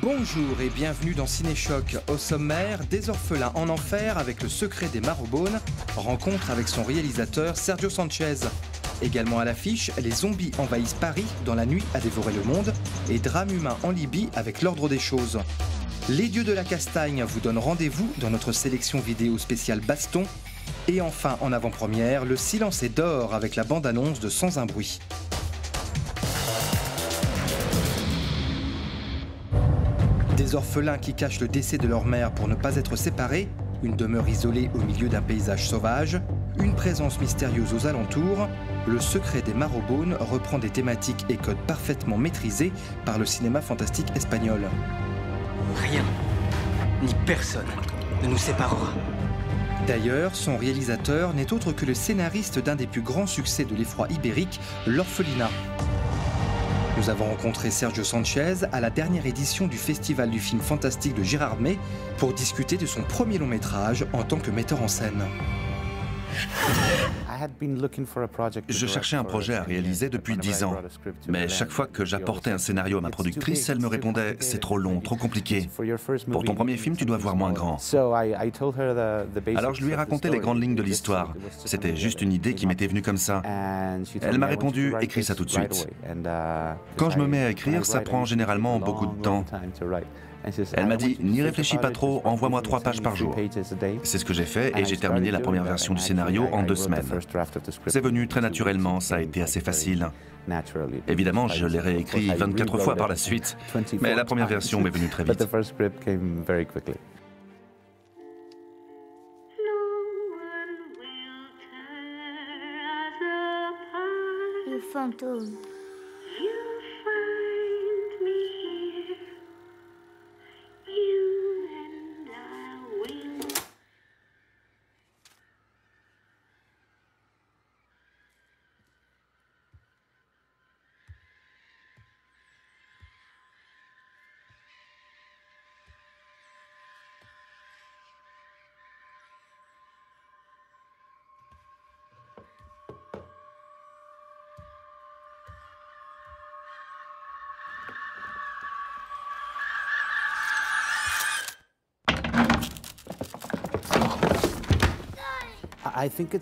Bonjour et bienvenue dans Cinéchoc. Au sommaire, des orphelins en enfer avec le secret des Marrowbones, rencontre avec son réalisateur Sergio Sanchez. Également à l'affiche, les zombies envahissent Paris dans La nuit a dévoré le monde et drame humain en Libye avec l'ordre des choses. Les dieux de la castagne vous donnent rendez-vous dans notre sélection vidéo spéciale Baston. Et enfin, en avant-première, Le silence est d'or avec la bande-annonce de Sans un bruit. Des orphelins qui cachent le décès de leur mère pour ne pas être séparés, une demeure isolée au milieu d'un paysage sauvage, une présence mystérieuse aux alentours, le secret des Marrowbones reprend des thématiques et codes parfaitement maîtrisés par le cinéma fantastique espagnol. Rien, ni personne, ne nous séparera. D'ailleurs, son réalisateur n'est autre que le scénariste d'un des plus grands succès de l'effroi ibérique, L'Orphelinat. Nous avons rencontré Sergio Sanchez à la dernière édition du Festival du film fantastique de Gérardmer pour discuter de son premier long métrage en tant que metteur en scène. Je cherchais un projet à réaliser depuis 10 ans, mais chaque fois que j'apportais un scénario à ma productrice, elle me répondait « c'est trop long, trop compliqué. Pour ton premier film, tu dois voir moins grand ». Alors je lui ai raconté les grandes lignes de l'histoire. C'était juste une idée qui m'était venue comme ça. Elle m'a répondu « écris ça tout de suite ». Quand je me mets à écrire, ça prend généralement beaucoup de temps. Elle m'a dit « n'y réfléchis pas trop, envoie-moi 3 pages par jour ». C'est ce que j'ai fait et j'ai terminé la première version du scénario en 2 semaines. C'est venu très naturellement, ça a été assez facile. Évidemment, je l'ai réécrit 24 fois par la suite, mais la première version m'est venue très vite. Le fantôme.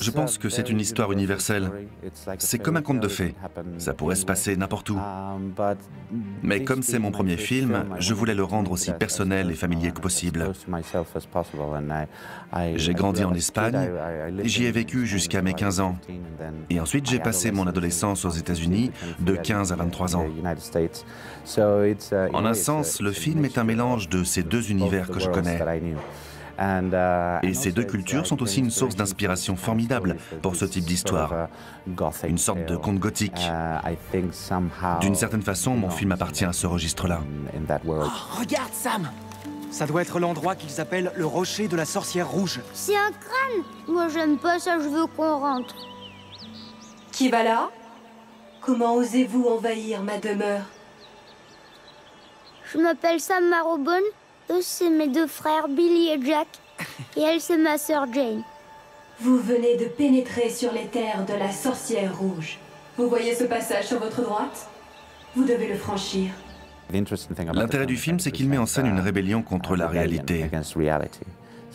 Je pense que c'est une histoire universelle. C'est comme un conte de fées. Ça pourrait se passer n'importe où. Mais comme c'est mon premier film, je voulais le rendre aussi personnel et familier que possible. J'ai grandi en Espagne et j'y ai vécu jusqu'à mes 15 ans. Et ensuite, j'ai passé mon adolescence aux États-Unis de 15 à 23 ans. En un sens, le film est un mélange de ces 2 univers que je connais. Et ces 2 cultures sont aussi une source d'inspiration formidable pour ce type d'histoire. Une sorte de conte gothique. D'une certaine façon, mon film appartient à ce registre-là. Oh, regarde, Sam! Ça doit être l'endroit qu'ils appellent le rocher de la sorcière rouge. C'est un crâne. Moi, j'aime pas ça, je veux qu'on rentre. Qui va là? Comment osez-vous envahir ma demeure? Je m'appelle Sam Marrowbone. Eux, c'est mes 2 frères, Billy et Jack. Et elle, c'est ma sœur Jane. Vous venez de pénétrer sur les terres de la sorcière rouge. Vous voyez ce passage sur votre droite? Vous devez le franchir. L'intérêt du film, c'est qu'il met en scène une rébellion contre la réalité.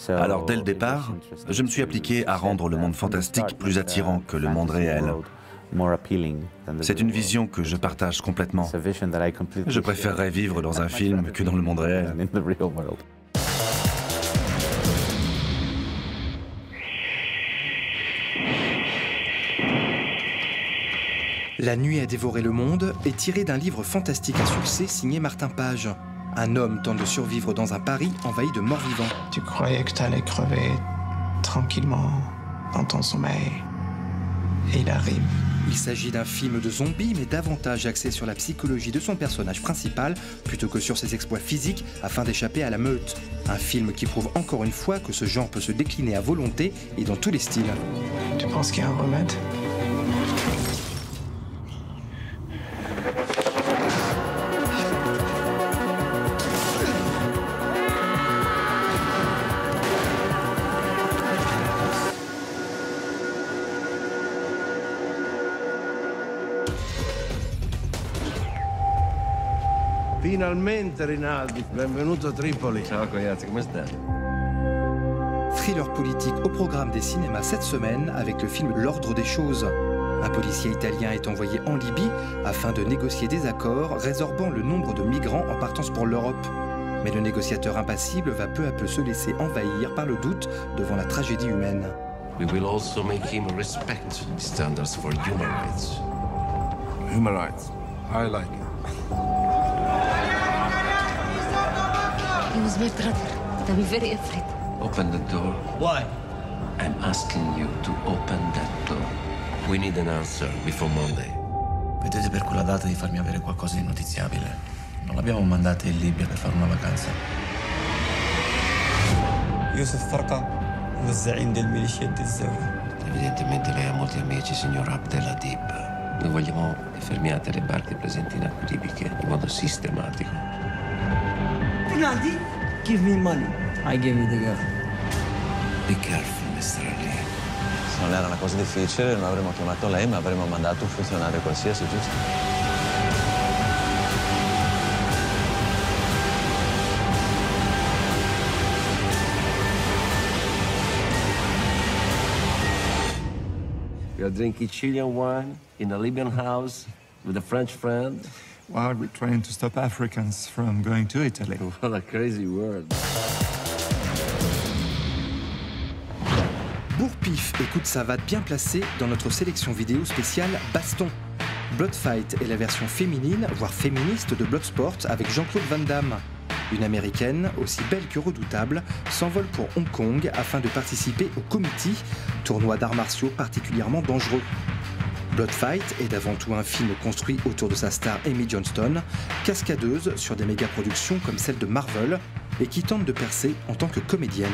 Alors, dès le départ, je me suis appliqué à rendre le monde fantastique plus attirant que le monde réel. C'est une vision que je partage complètement. Je préférerais vivre dans un film que dans le monde réel. La nuit a dévoré le monde est tiré d'un livre fantastique à succès signé Martin Page. Un homme tente de survivre dans un Paris envahi de morts-vivants. Tu croyais que t'allais crever tranquillement dans ton sommeil. Et il arrive. Il s'agit d'un film de zombies, mais davantage axé sur la psychologie de son personnage principal, plutôt que sur ses exploits physiques afin d'échapper à la meute. Un film qui prouve encore une fois que ce genre peut se décliner à volonté et dans tous les styles. Tu penses qu'il y a un remède? Finalmente, Rinaldi. Benvenuto a Tripoli. Ciao, ragazzi, come stai? Thriller politique au programme des cinémas cette semaine avec le film L'Ordre des choses. Un policier italien est envoyé en Libye afin de négocier des accords résorbant le nombre de migrants en partance pour l'Europe. Mais le négociateur impassible va peu à peu se laisser envahir par le doute devant la tragédie humaine. We will also make him respect the standards for human rights. Human rights. I like it. He was my brother. I'm very afraid. Open the door. Why? I'm asking you to open that door. We need an answer before Monday. Vedete per quella data di farmi avere qualcosa di notiziabile. Non l'abbiamo mandata in Libia per fare una vacanza. Yusuf Farqa, il zaim del miliciet di Zawi. Evidentemente lei ha molti amici, signor Abdeladib. Noi vogliamo che fermiate le barche presenti in acque libiche in modo sistematico. Rinaldi, give me money. I give you the girl. Be careful, Mr. Ali. Se non era una cosa difficile non avremmo chiamato lei, ma avremmo mandato un funzionario qualsiasi, giusto? You're drinking Chilean wine in a Libyan house with a French friend? Well, we're trying to stop Africans from going to Italy. What a crazy word. Bourre-pif et coup de savate bien placés dans notre sélection vidéo spéciale Baston. Bloodfight est la version féminine, voire féministe de Bloodsport avec Jean-Claude Van Damme. Une américaine, aussi belle que redoutable, s'envole pour Hong Kong afin de participer au Committee, tournoi d'arts martiaux particulièrement dangereux. Bloodfight est avant tout un film construit autour de sa star Amy Johnston, cascadeuse sur des méga-productions comme celle de Marvel et qui tente de percer en tant que comédienne.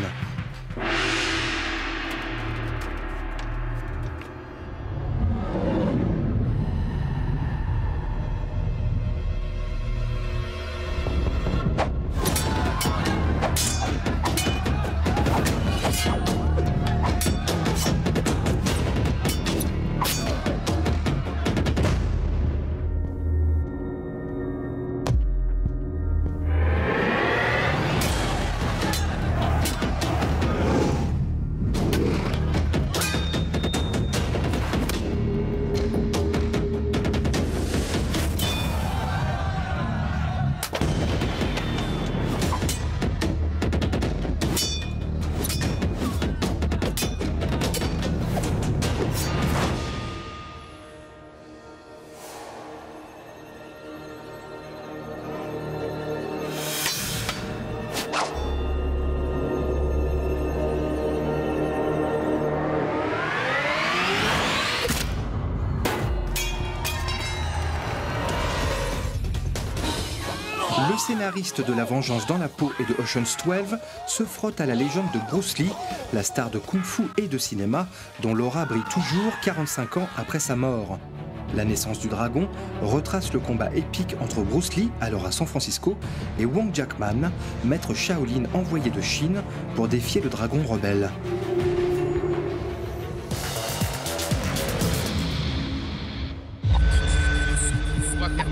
Le scénariste de La Vengeance dans la peau et de Ocean's 12 se frotte à la légende de Bruce Lee, la star de kung-fu et de cinéma, dont l'aura brille toujours 45 ans après sa mort. La naissance du dragon retrace le combat épique entre Bruce Lee, alors à San Francisco, et Wong Jackman, maître Shaolin envoyé de Chine pour défier le dragon rebelle.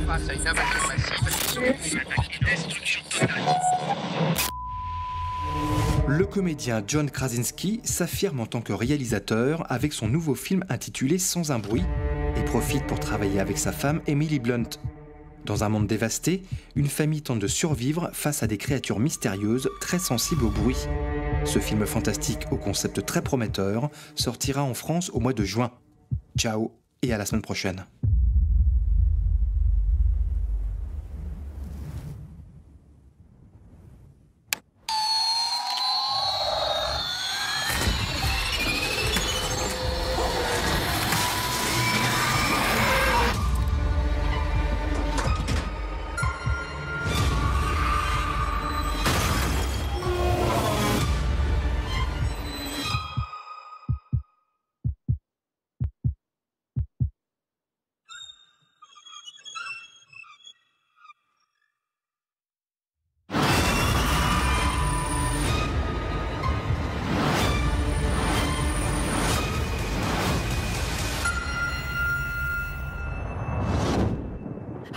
Face à une invasion massive, une destruction totale. Le comédien John Krasinski s'affirme en tant que réalisateur avec son nouveau film intitulé Sans un bruit et profite pour travailler avec sa femme Emily Blunt. Dans un monde dévasté, une famille tente de survivre face à des créatures mystérieuses très sensibles au bruit. Ce film fantastique au concept très prometteur sortira en France au mois de juin. Ciao et à la semaine prochaine.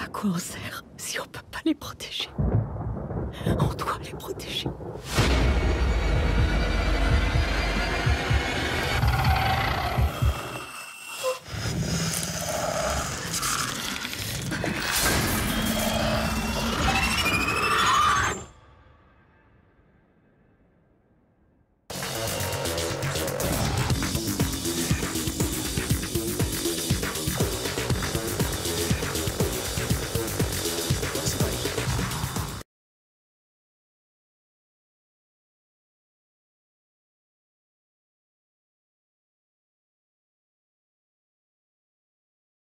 À quoi on sert si on peut pas les protéger. On doit les protéger.